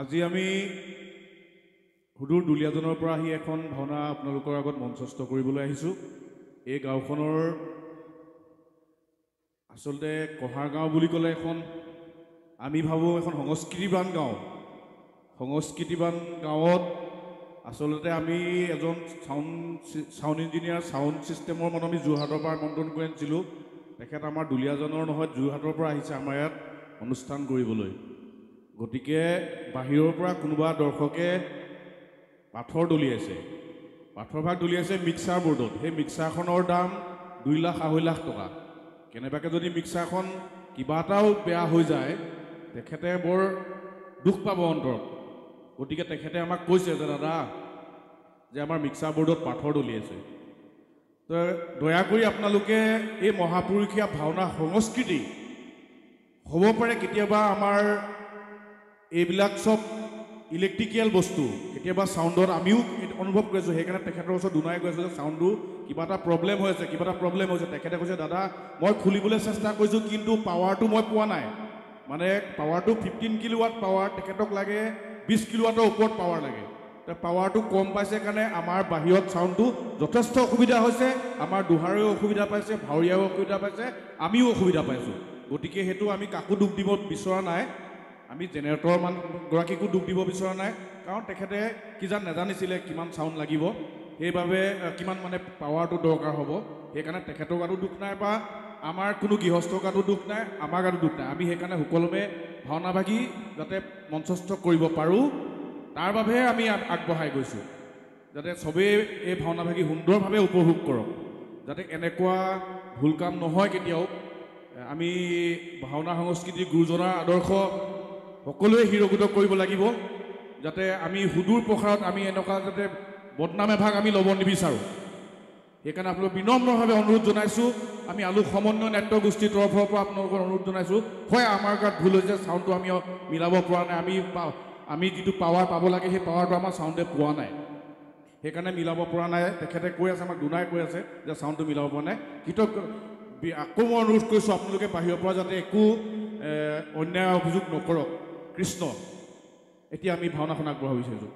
আজি আমি হুদুৰ দুলীয়াজনৰ পৰা আহি এখন ভাওনা আপোনালোকৰ আগত মঞ্চস্থ কৰিবলৈ আহিছোঁ। এই গাঁওখনৰ আচলতে কহাৰ গাঁও বুলি ক'লে এখন আমি ভাবোঁ এখন সংস্কৃতিবান গাঁও। সংস্কৃতিবান গাঁৱত আচলতে আমি এজন চাউণ্ড ইঞ্জিনিয়াৰ চাউণ্ড ছিষ্টেমৰ মানুহ আমি যোৰহাটৰ পৰা আমন্ত্ৰণ কৰি আনিছিলোঁ। তেখেত আমাৰ দুলীয়াজনৰ নহয়, যোৰহাটৰ পৰা আহিছে আমাৰ ইয়াত অনুষ্ঠান কৰিবলৈ। গতিকে বাহিৰৰ পৰা কোনোবা দৰ্শকে পাথৰ দলিয়াইছে, পাথৰ ভাগ দলিয়াইছে মিক্সাৰ বৰ্ডত। সেই মিক্সাৰখনৰ দাম 2 লাখ 2.5 লাখ টকা। কেনেবাকৈ যদি মিক্সাৰখন কিবা এটাও বেয়া হৈ যায় তেখেতে বৰ দুখ পাব অন্তৰত। গতিকে তেখেতে আমাক কৈছে যে দাদা যে আমাৰ মিক্সাৰ বৰ্ডত পাথৰ দলিয়াইছে, তো দয়া কৰি আপোনালোকে এই মহাপুৰুষীয়া ভাওনা সংস্কৃতি হ'ব পাৰে কেতিয়াবা আমাৰ এইবিলাক চব ইলেক্ট্ৰিকেল বস্তু, কেতিয়াবা চাউণ্ডত আমিও অনুভৱ কৰিছোঁ। সেইকাৰণে তেখেতৰ ওচৰত দুনাই কৈছোঁ যে চাউণ্ডটো কিবা এটা প্ৰব্লেম হৈ আছে, কিবা এটা প্ৰব্লেম হৈছে। তেখেতে কৈছে দাদা মই খুলিবলৈ চেষ্টা কৰিছোঁ কিন্তু পাৱাৰটো মই পোৱা নাই। মানে পাৱাৰটো 15 কিলোৱাট পাৱাৰ, তেখেতক লাগে 20 কিলোৱাটৰ ওপৰত পাৱাৰ লাগে। পাৱাৰটো কম পাইছে কাৰণে আমাৰ বাহিৰত চাউণ্ডটো যথেষ্ট অসুবিধা হৈছে। আমাৰ দোহাৰেও অসুবিধা পাইছে, ভাৱৰীয়াও অসুবিধা পাইছে, আমিও অসুবিধা পাইছোঁ। গতিকে সেইটো আমি কাকো দুখ দিব বিচৰা নাই। আমি জেনেৰেটৰ মানুহগৰাকীকো দুখ দিব বিচৰা নাই, কাৰণ তেখেতে কিজান নাজানিছিলে কিমান চাউণ্ড লাগিব, সেইবাবে কিমান মানে পাৱাৰটো দৰকাৰ হ'ব। সেইকাৰণে তেখেতৰ গাতো দুখ নাই বা আমাৰ কোনো গৃহস্থৰ গাতো দুখ নাই, আমাৰ গাতো দুখ নাই। আমি সেইকাৰণে সুকলমে ভাওনাভাগী যাতে মঞ্চস্থ কৰিব পাৰোঁ তাৰ বাবেহে আমি আগবঢ়াই গৈছোঁ, যাতে চবেই এই ভাওনাভাগী সুন্দৰভাৱে উপভোগ কৰক, যাতে এনেকুৱা ভুল কাম নহয় কেতিয়াও। আমি ভাওনা সংস্কৃতিৰ গুৰুজনাৰ আদৰ্শ সকলোৱে শিৰগোট কৰিব লাগিব, যাতে আমি সুদূৰ প্ৰসাৰত আমি এনেকুৱা যাতে বদনাম এভাগ আমি ল'ব নিবিচাৰোঁ। সেইকাৰণে আপোনালোক বিনম্ৰভাৱে অনুৰোধ জনাইছোঁ। আমি আলোক সমন্বয় নাট্য গোষ্ঠীৰ তৰফৰ পৰা আপোনালোকৰ অনুৰোধ জনাইছোঁ, হয় আমাৰ গাত ভুল হৈছে, চাউণ্ডটো আমি মিলাব পৰা নাই, আমি যিটো পাৱাৰ পাব লাগে সেই পাৱাৰটো আমাৰ চাউণ্ডে পোৱা নাই, সেইকাৰণে মিলাব পৰা নাই। তেখেতে কৈ আছে, আমাক দুনাই কৈ আছে যে চাউণ্ডটো মিলাব পৰা নাই। আকৌ মই অনুৰোধ কৰিছোঁ আপোনালোকে বাহিৰৰ পৰা যাতে একো অন্যায় অভিযোগ নকৰক। কৃষ্ণ। এতিয়া আমি ভাওনাখন আগবঢ়াব বিচাৰিছোঁ।